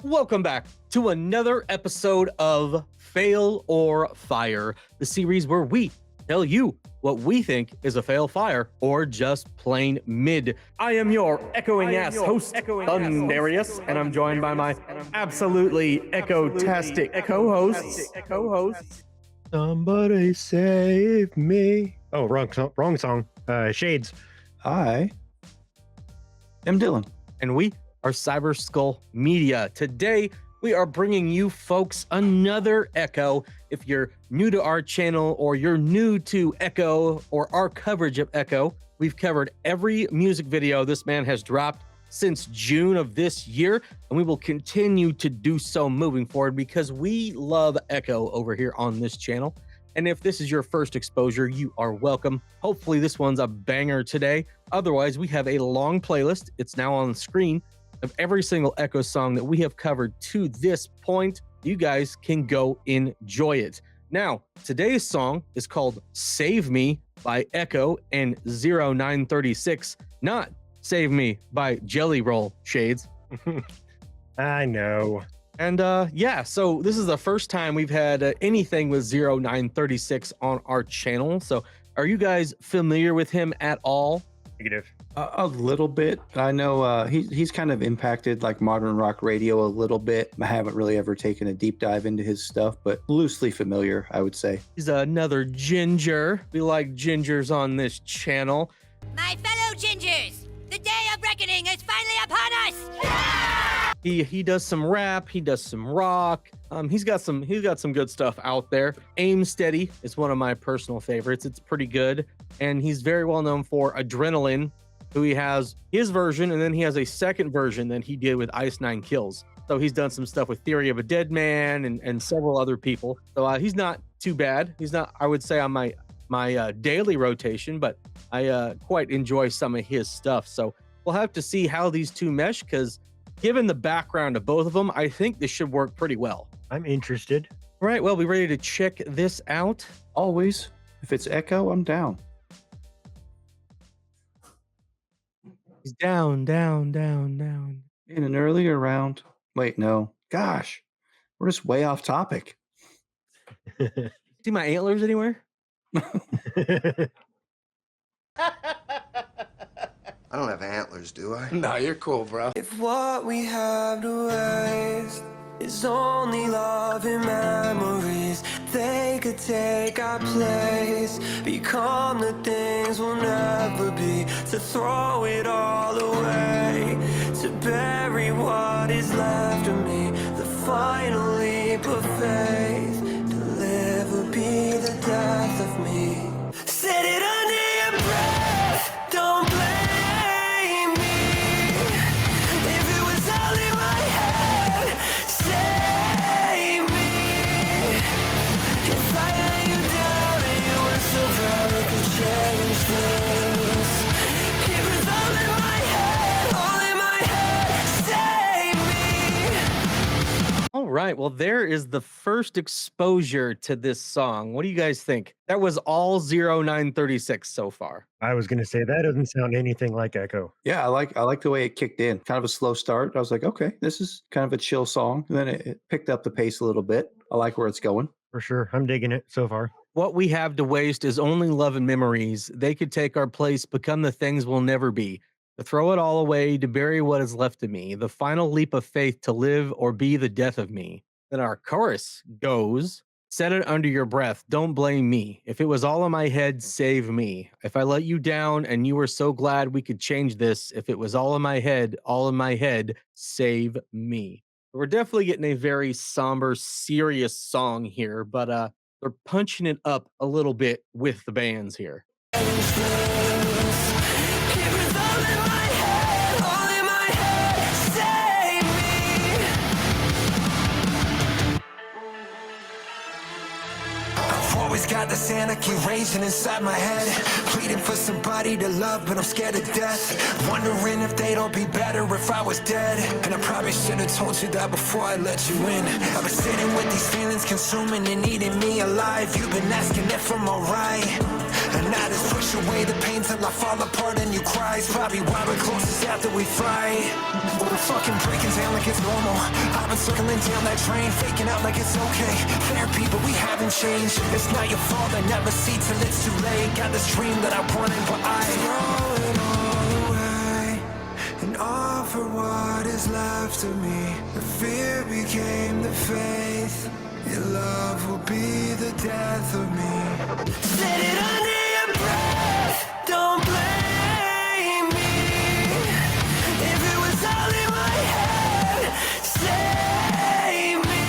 Welcome back to another episode of Fail or Fire, the series where we tell you what we think is a fail fire or just plain mid. I am your echoing ass host, Thundarius, and I'm joined by my absolutely echo-tastic co-hosts. Somebody save me. Oh, wrong song. Shades. Hi, I'm Dylan. And we are Cyber Skull Media. Today, we are bringing you folks another Ekoh. If you're new to our channel or you're new to Ekoh or our coverage of Ekoh, we've covered every music video this man has dropped since June of this year, and we will continue to do so moving forward because we love Ekoh over here on this channel. And if this is your first exposure, you are welcome. Hopefully this one's a banger today. Otherwise, we have a long playlist. It's now on the screen of every single Ekoh song that we have covered to this point. You guys can go enjoy it. Now, today's song is called Save Me by Ekoh and 0936, not Save Me by Jelly Roll Shades. I know. And yeah, so this is the first time we've had anything with 0936 on our channel. So are you guys familiar with him at all? Negative. A little bit. I know he's kind of impacted like modern rock radio a little bit. I haven't really ever taken a deep dive into his stuff, but loosely familiar, I would say. He's another ginger. We like gingers on this channel. My fellow gingers, the day of reckoning is finally upon us! He does some rap, he does some rock. He's got some good stuff out there. Aim Steady is one of my personal favorites. It's pretty good. And he's very well known for Adrenaline, who he has his version, and then he has a second version that he did with Ice 9 Kills. So he's done some stuff with Theory of a Dead Man and several other people. So he's not too bad. He's not, I would say, on my daily rotation, but I quite enjoy some of his stuff. So we'll have to see how these two mesh, because given the background of both of them, I think this should work pretty well. I'm interested. All right, well, we ready to check this out? Always. If it's Ekoh, I'm down. He's down. In an earlier round. Wait, no. Gosh, we're just way off topic. See my antlers anywhere? I don't have antlers, do I? No, you're cool, bro. If what we have to waste is only love and memories, they could take our place, become the things we'll never be, to throw it all away, to bury what is left of me, the final leap of faith, to live will be the death of me. Set it under your breath, don't blame me. If it was all in my head, save me. If I let you down and you were so proud I could change things. It was all in my head, save me. All right, well, there is the first exposure to this song. What do you guys think? That was all 0936 so far. I was gonna say that doesn't sound anything like Ekoh. Yeah, I like the way it kicked in. Kind of a slow start. I was like, okay, this is kind of a chill song. And then it picked up the pace a little bit. I like where it's going. For sure. I'm digging it so far. What we have to waste is only love and memories. They could take our place, become the things we'll never be. To throw it all away, to bury what is left of me. The final leap of faith, to live or be the death of me. Then our chorus goes, set it under your breath, don't blame me. If it was all in my head, save me. If I let you down and you were so glad we could change this, if it was all in my head, save me. We're definitely getting a very somber, serious song here, but they're punching it up a little bit with the bands here. Always always got this anarchy raging inside my head. Pleading for somebody to love, but I'm scared to death. Wondering if they'd all be better if I was dead. And I probably should have told you that before I let you in. I've been sitting with these feelings consuming and eating me alive. You've been asking if I'm alright, and I just push away the pain till I fall apart and you cry. It's probably why we're closest after we fight. We're fucking breaking down like it's normal. I've been circling down that train, faking out like it's okay. Therapy, but we haven't changed. It's not your fault, I never see till it's too late. Got this dream that I wanted, but I throw it all away and offer what is left of me. The fear became the faith. Your love will be the death of me. Set it under your breath, don't blame me. If it was all in my head, save me.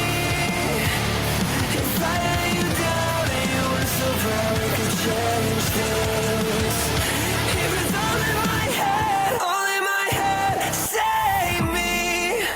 If I let you down and you were so proud we could change this. If it's all in my head, save me.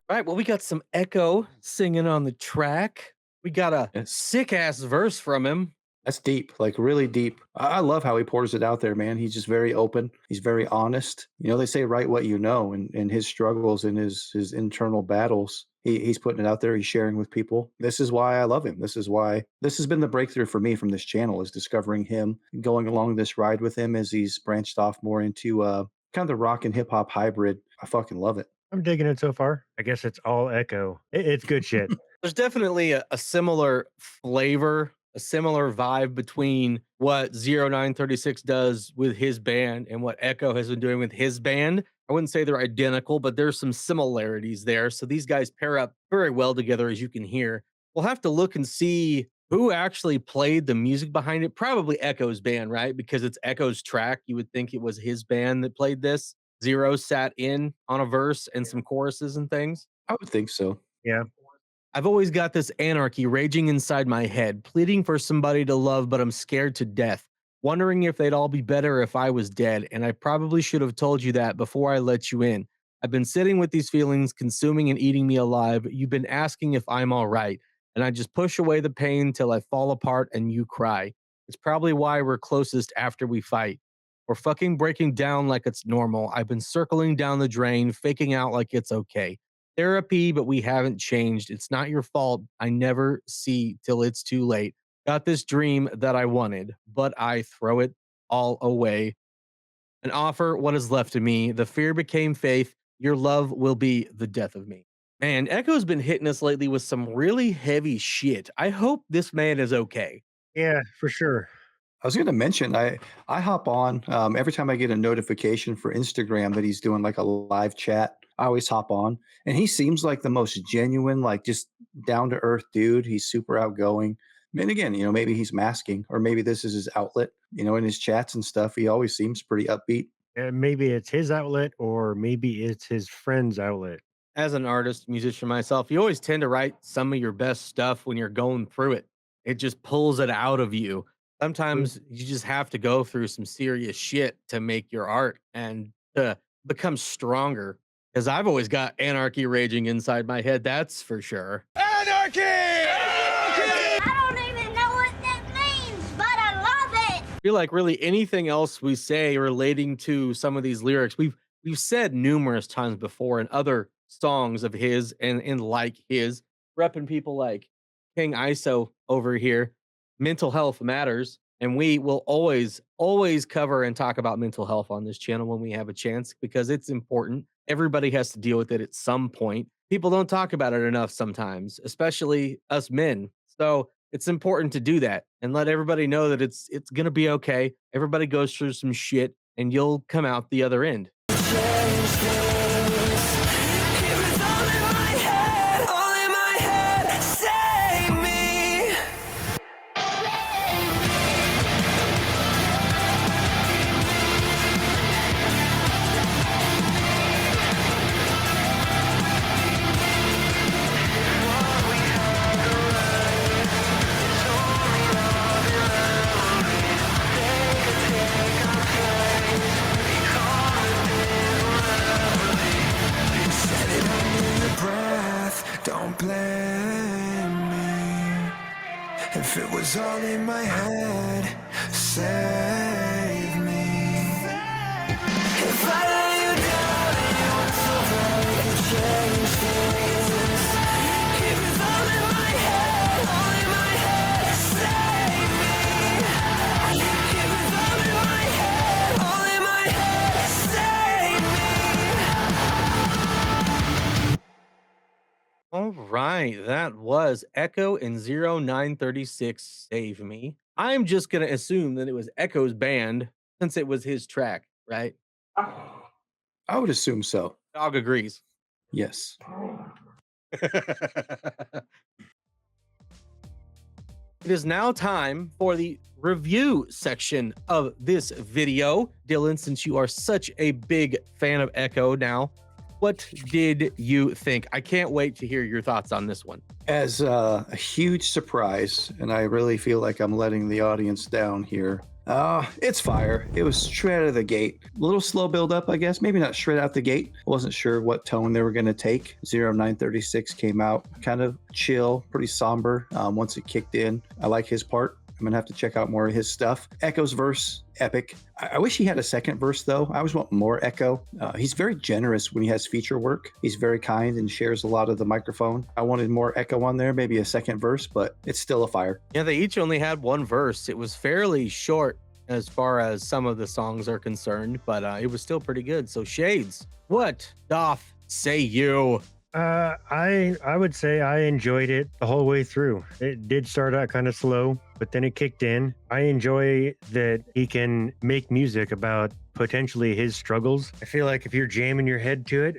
All right, well, we got some Ekoh singing on the track. We got a Yes. sick ass verse from him. That's deep, like really deep. I love how he pours it out there, man. He's just very open. He's very honest. You know, they say write what you know, and his struggles and his internal battles. He's putting it out there. He's sharing with people. This is why I love him. This is why this has been the breakthrough for me from this channel, is discovering him, going along this ride with him as he's branched off more into kind of the rock and hip hop hybrid. I fucking love it. I'm digging it so far. I guess it's all Ekoh. It's good shit. There's definitely a similar flavor, a similar vibe between what 0936 does with his band and what Ekoh has been doing with his band. I wouldn't say they're identical, but there's some similarities there. So these guys pair up very well together, as you can hear. We'll have to look and see who actually played the music behind it. Probably Ekoh's band, right? Because it's Ekoh's track. You would think it was his band that played this. Zero sat in on a verse and some choruses and things. I would think so. Yeah. I've always got this anarchy raging inside my head, pleading for somebody to love, but I'm scared to death, wondering if they'd all be better if I was dead. And I probably should have told you that before I let you in. I've been sitting with these feelings, consuming and eating me alive. You've been asking if I'm all right, and I just push away the pain till I fall apart and you cry. It's probably why we're closest after we fight. We're fucking breaking down like it's normal. I've been circling down the drain, faking out like it's okay. Therapy, but we haven't changed. It's not your fault. I never see till it's too late. Got this dream that I wanted, but I throw it all away and offer what is left of me. The fear became faith. Your love will be the death of me. Man, Eko's been hitting us lately with some really heavy shit. I hope this man is okay. Yeah, for sure. I was going to mention, I hop on every time I get a notification for Instagram that he's doing like a live chat. I always hop on, and he seems like the most genuine, like just down to earth dude. He's super outgoing. And again, you know, maybe he's masking, or maybe this is his outlet. You know, in his chats and stuff, he always seems pretty upbeat. Maybe it's his outlet, or maybe it's his friend's outlet. As an artist, musician myself, you always tend to write some of your best stuff when you're going through it. It just pulls it out of you. Sometimes you just have to go through some serious shit to make your art and to become stronger. Because I've always got anarchy raging inside my head, that's for sure. Anarchy! I don't even know what that means, but I love it. I feel like really anything else we say relating to some of these lyrics, we've said numerous times before in other songs of his and like his, repping people like King ISO over here. Mental health matters, and we will always cover and talk about mental health on this channel when we have a chance, because it's important. Everybody has to deal with it at some point. People don't talk about it enough sometimes, especially us men. So it's important to do that and let everybody know that it's gonna be okay. Everybody goes through some shit, and you'll come out the other end. Don't blame me. If it was all in my head, save me. If I lay you down and you were so bad you could change things. If it's all in my head, save me. If it's all in my head, save me. All right, that was Ekoh and 0936 Save Me. I'm just going to assume that it was Ekoh's band since it was his track, right? I would assume so. Dog agrees. Yes. It is now time for the review section of this video. Dylan, since you are such a big fan of Ekoh now, what did you think? I can't wait to hear your thoughts on this one. As a huge surprise, and I really feel like I'm letting the audience down here. It's fire. It was straight out of the gate. A little slow build up, I guess. Maybe not straight out the gate. Wasn't sure what tone they were going to take. 0936 came out kind of chill, pretty somber once it kicked in. I like his part. I'm going to have to check out more of his stuff. Ekoh's verse, epic. I wish he had a second verse, though. I always want more Ekoh. He's very generous when he has feature work. He's very kind and shares a lot of the microphone. I wanted more Ekoh on there, maybe a second verse, but it's still a fire. Yeah, they each only had one verse. It was fairly short as far as some of the songs are concerned, but it was still pretty good. So Shades, what doth say you? I would say I enjoyed it the whole way through. It did start out kind of slow, but then it kicked in. I enjoy that he can make music about potentially his struggles. I feel like if you're jamming your head to it,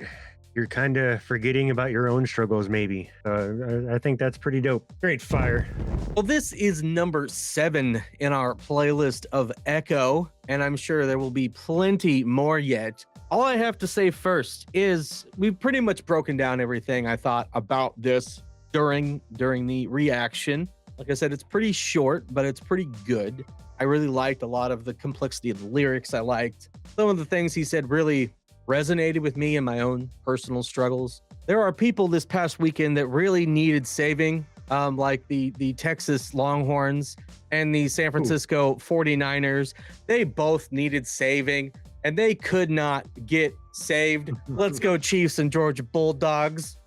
you're kind of forgetting about your own struggles, maybe. I think that's pretty dope. Great fire. Well, this is number 7 in our playlist of Ekoh, and I'm sure there will be plenty more yet. All I have to say first is we've pretty much broken down everything I thought about this during the reaction. Like I said, it's pretty short, but it's pretty good. I really liked a lot of the complexity of the lyrics. I liked some of the things he said really resonated with me in my own personal struggles. There are people this past weekend that really needed saving, like the Texas Longhorns and the San Francisco 49ers. They both needed saving, and they could not get saved. Let's go Chiefs and Georgia Bulldogs.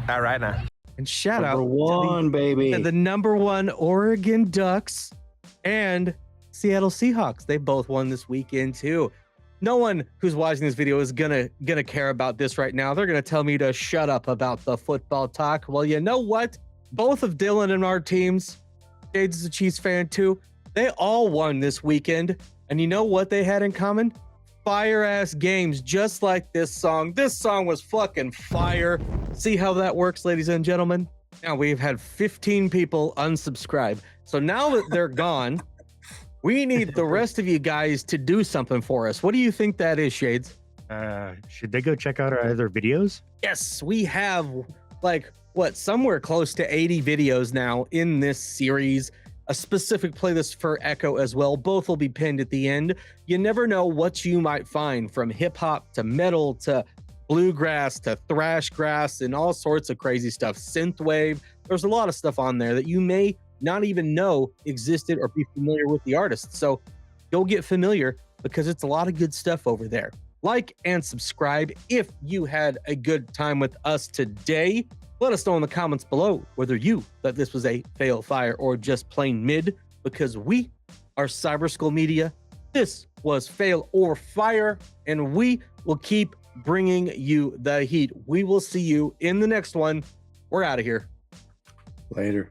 All right now. And shout Number out one, baby. to the number 1 Oregon Ducks and Seattle Seahawks. They both won this weekend too. No one who's watching this video is gonna care about this right now. They're gonna tell me to shut up about the football talk. Well, you know what? Both of Dylan and our teams, Shades is a Chiefs fan too, they all won this weekend. And you know what they had in common? Fire ass games, just like this song. This song was fucking fire. See how that works, ladies and gentlemen? Now we've had 15 people unsubscribe. So now that they're gone, we need the rest of you guys to do something for us. What do you think that is, Shades? Should they go check out our other videos? Yes, we have somewhere close to 80 videos now in this series. A specific playlist for Ekoh as well. Both will be pinned at the end. You never know what you might find, from hip hop to metal to bluegrass to thrash grass and all sorts of crazy stuff. Synthwave. There's a lot of stuff on there that you may not even know existed or be familiar with the artist. So go get familiar, because it's a lot of good stuff over there. Like and subscribe if you had a good time with us today. Let us know in the comments below whether you thought this was a fail, fire, or just plain mid, because we are Cyber Skull Media. This was Fail or Fire, and we will keep bringing you the heat. We will see you in the next one. We're out of here. Later.